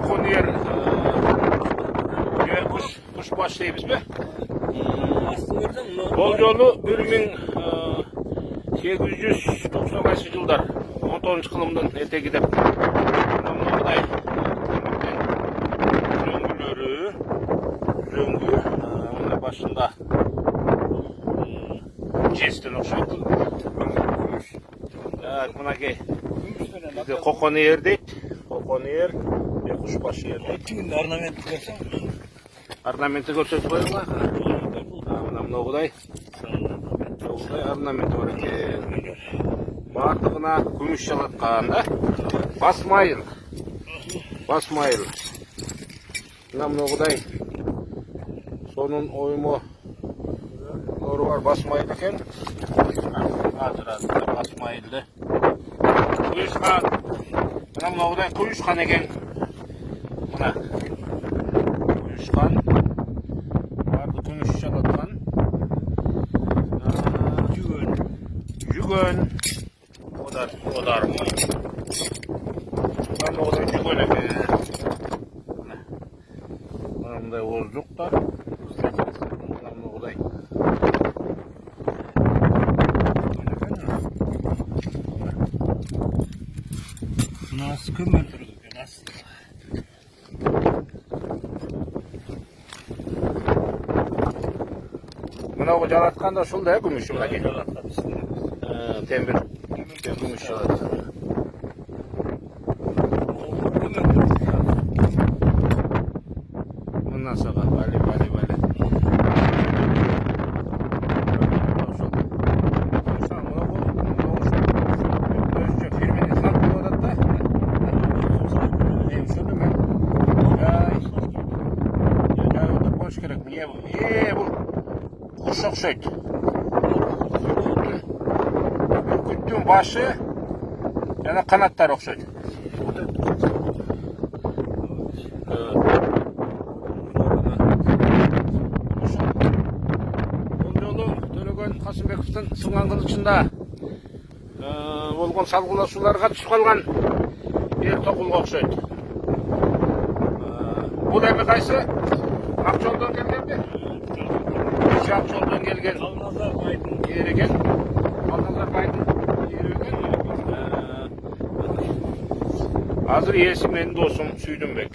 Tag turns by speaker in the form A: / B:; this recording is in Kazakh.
A: Konyer kuş baş deymiz mi? Bol yolu 1890 жылдар 19 кылымдын этегиде мындай зөңгү мына башында жестен окшойт. Мынакей бизде кокон ээр дейт. Кокон ээр, куш баш ээр дейт.
B: Орнаментти көрсөң.
A: Орнаменти көрсөтүп коелу. Мына мындай орнаменти бар экен. Бардығына күміс жалатқан да. Басмайыл. Мына мындай сонун оймо бар басмайыл екен. Ажырады басмайылды. Құйышқан. Мына мындай құйышқан екен. Мына құйышқан. Барды күміс жалатқан. Жүгөн. Oдар mı? Ben de olayı böyle Bunun ozduklar. Ben de olay.
B: Nasıl kömür nasıl?
A: Buna o jalatkan da şul da gümüş mü? Temir. Gümüş jalatkan. Bundan sonra bale. Niye bu? Bu kuş okşaydı. Küttün başı yana kanatlar okşaydı. Бұл жолы Төлөгөн Касымбековтун сынган кылычында болгон салгылашууларга түшүп калган эл токулга окшойт. Бул эми кайсы? Ак жолдон келгенби? Ак жолдон келген эр экен. Алдазар байдын ери экен. Азыр ээси менин досум Сүйдүнбек.